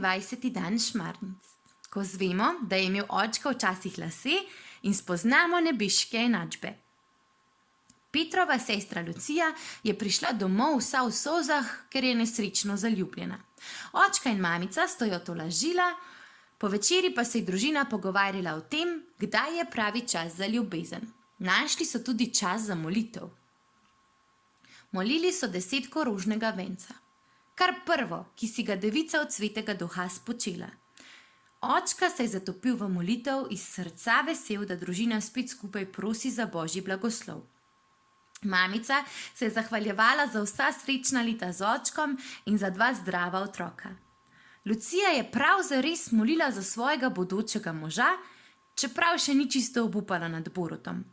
24. dan šmarnic, ko zvemo, da je imel očka včasih lase in spoznamo nebeške enačbe. Petrova sestra Lucija je prišla domov vsa v solzah, ker je nesrečno zaljubljena. Očka in mamica sta jo tolažila, po večeri pa se je družina pogovarjala o tem, kdaj je pravi čas za ljubezen. Našli so tudi čas za molitev. Molili so 10 koružnega venca. Kar prvo, ki si ga devica od svetega duha spočela. Očka se je zatopil v molitev, iz srca vesel, da družina spet skupaj prosi za božji blagoslov. Mamica se je zahvaljevala za vsa srečna leta z očkom in za 2 zdrava otroka. Lucija je prav zares molila za svojega bodočega moža, čeprav še ni čisto obupala nad Borutom.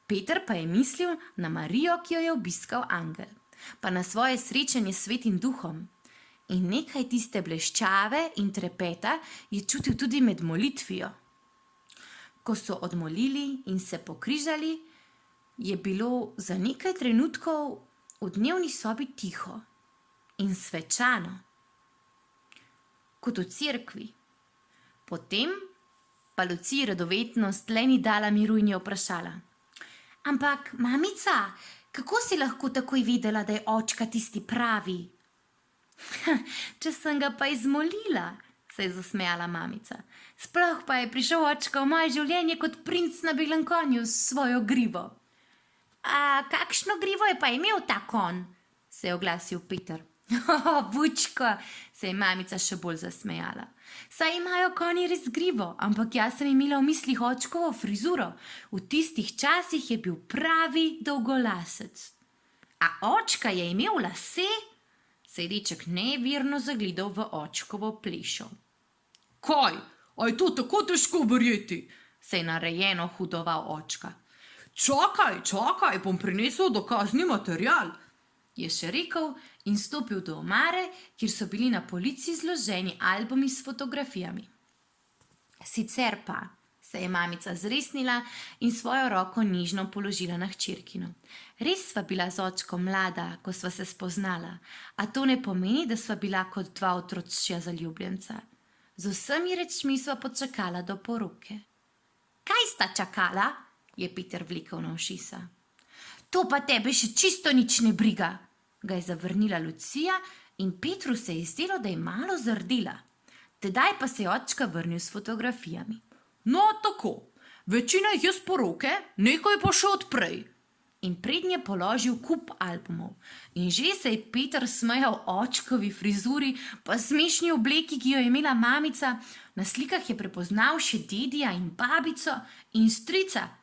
Peter pa je mislil na Marijo, ki jo je obiskal angel, pa na svoje srečanje s svetim duhom. In nekaj tiste bleščave in trepeta je čutil tudi med molitvijo. Ko so odmolili in se pokrižali, je bilo za nekaj trenutkov v dnevni sobi tiho in svečano, kot v cerkvi. Potem pa Luciji radovednost le ni dala miru in je vprašala: Ampak, mamica, kako si lahko takoj vedela, da je očka tisti pravi? Če sem ga pa izmolila, se je zasmejala mamica. Sploh pa je prišel očka v moje življenje kot princ na belem konju s svojo grivo. A kakšno grivo je pa imel ta konj? Se je oglasil Peter. Bučko, se je mamica še bolj zasmejala. Saj imajo konji res grivo, ampak jaz sem imela v mislih očkovo frizuro. V tistih časih je bil pravi dolgolasec. A očka je imel lase? Se je deček nevirno zagledal v očkovo plešo. Kaj? A je to tako težko verjeti? Se je narejeno hudoval očka. Čakaj, bom prinesel dokazni material, je še rekel in stopil do omare, kjer so bili na polici zloženi albumi s fotografijami. Sicer pa, se je mamica zresnila in svojo roko nežno položila na hčerkino. Res sva bila z očkom mlada, ko sva se spoznala, a to ne pomeni, da sva bila kot 2 otročja zaljubljenca. Z vsemi rečmi sva počakala do poroke. Kaj sta čakala? Je Peter vlekel na ušesa. To pa tebe še čisto nič ne briga, ga je zavrnila Lucija in Petru se je zdelo, da je malo zardela. Tedaj pa se je očka vrnil s fotografijami. No, tako, večina jih je s poroke, nekaj pa še odprej. In prednje položil kup albumov. In že se je Peter smejal očkovi frizuri, pa smešni obleki, ki jo je imela mamica. Na slikah je prepoznal še dedija in babico in strica.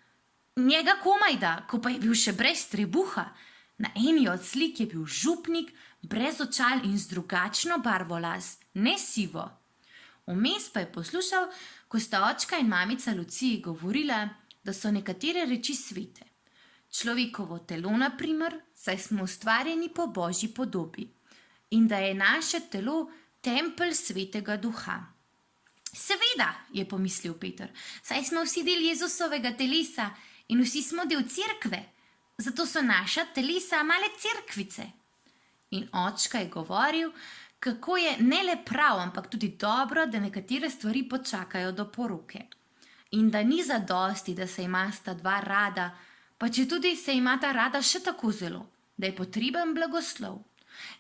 Njega komajda, ko pa je bil še brez trebuha. Na eni od slik je bil župnik, brez očal in z drugačno barvo las, ne sivo. Vmes pa je poslušal, ko sta očka in mamica Luciji govorila, da so nekatere reči svete. Človekovo telo, na primer, saj smo ustvarjeni po božji podobi. In da je naše telo tempelj svetega duha. Seveda, je pomislil Peter, saj smo vsi del Jezusovega telesa in vsi smo del cerkve. Zato so naša telesa male cerkvice. In očka je govoril, kako je ne le prav, ampak tudi dobro, da nekatere stvari počakajo do poroke. In da ni zadosti, da se imata 2 rada, pa če tudi se imata rada še tako zelo, da je potreben blagoslov.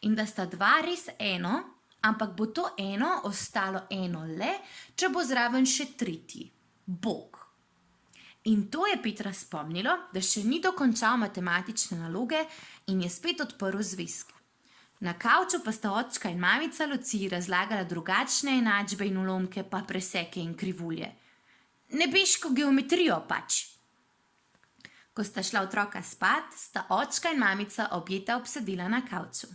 In da sta 2 res eno, ampak bo to eno ostalo eno le, če bo zraven še tretji, Bog. In to je Petra spomnilo, da še ni dokončal matematične naloge in je spet odprl zvezke. Na kavču pa sta očka in mamica Luciji razlagala drugačne enačbe in ulomke, pa preseke in krivulje. Nebeško geometrijo pač. Ko sta šla otroka spat, sta očka in mamica objeta obsedela na kavču.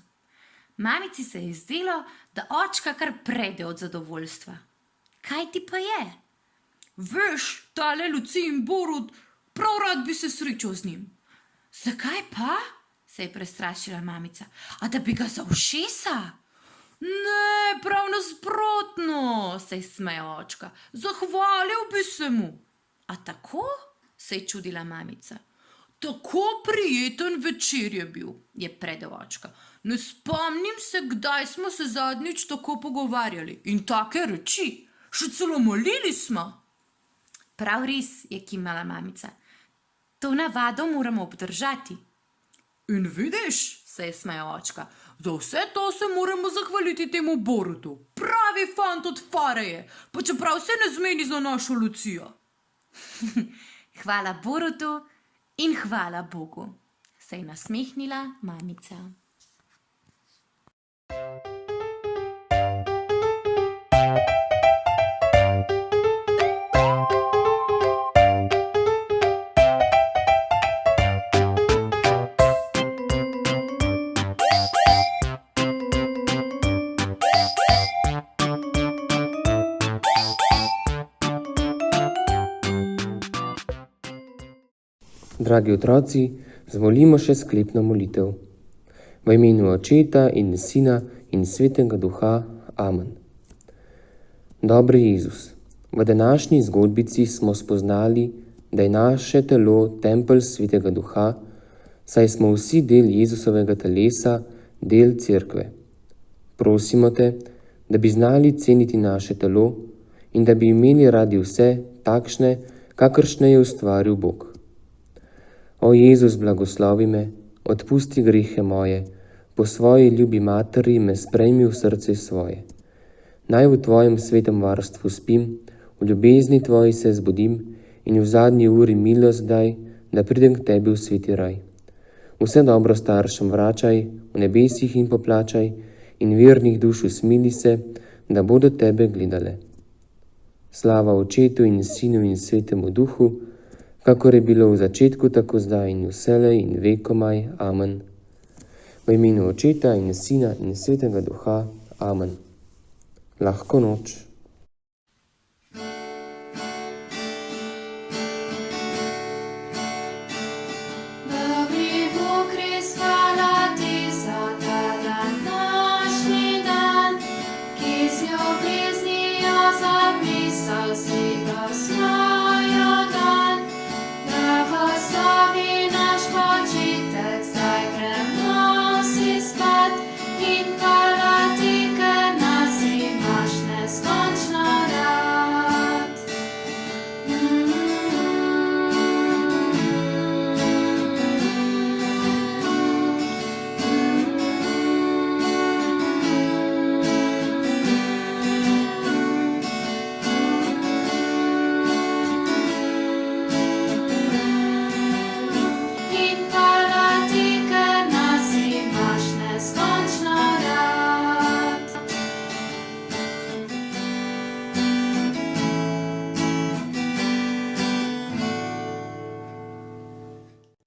Mamici se je zdelo, da očka kar prede od zadovoljstva. Kaj ti pa je? Veš, tale Lucijin Borut, prav rad bi se srečal z njim. Zakaj pa? Se je prestrašila mamica. A da bi ga za ušesa? Ne, prav nasprotno, se je smejal očka. Zahvalil bi se mu. A tako? Se je čudila mamica. Tako prijeten večer je bil, je predel očka. Ne spomnim se, kdaj smo se zadnjič tako pogovarjali in take reči. Še celo molili smo. Prav res, je kimala mamica. To navado moramo obdržati. In vidiš, se je smejal očka, za vse to se moramo zahvaliti temu Borutu. Pravi fant od fare je, pa čeprav se ne zmeni za našo Lucijo. Hvala Borutu in hvala Bogu, se je nasmehnila mamica. Dragi otroci, zmolimo še sklepno molitev. V imenu Očeta in Sina in Svetega Duha. Amen. Dobri Jezus, v današnji zgodbici smo spoznali, da je naše telo tempelj Svetega Duha, saj smo vsi del Jezusovega telesa, del Cerkve. Prosimo te, da bi znali ceniti naše telo in da bi imeli radi vse takšne, kakršne je ustvaril Bog. O Jezus, blagoslovi me, odpusti grehe moje, po svoji ljubi materi me sprejmi v srce svoje. Naj v tvojem svetem varstvu spim, v ljubezni tvoji se zbudim in v zadnji uri milost daj, da pridem k tebi v sveti raj. Vse dobro staršem vračaj, v nebesih in poplačaj in vernih duš usmili se, da bodo tebe gledale. Slava Očetu in Sinu in Svetemu Duhu, kakor je bilo v začetku, tako zdaj in vselej in vekomaj. Amen. V imenu Očeta in Sina in Svetega Duha. Amen. Lahko noč. Dobri Bog, res hvala ti za ta današnji dan, ki z ljubeznijo zapisal si ga svojo dan. Blagoslovi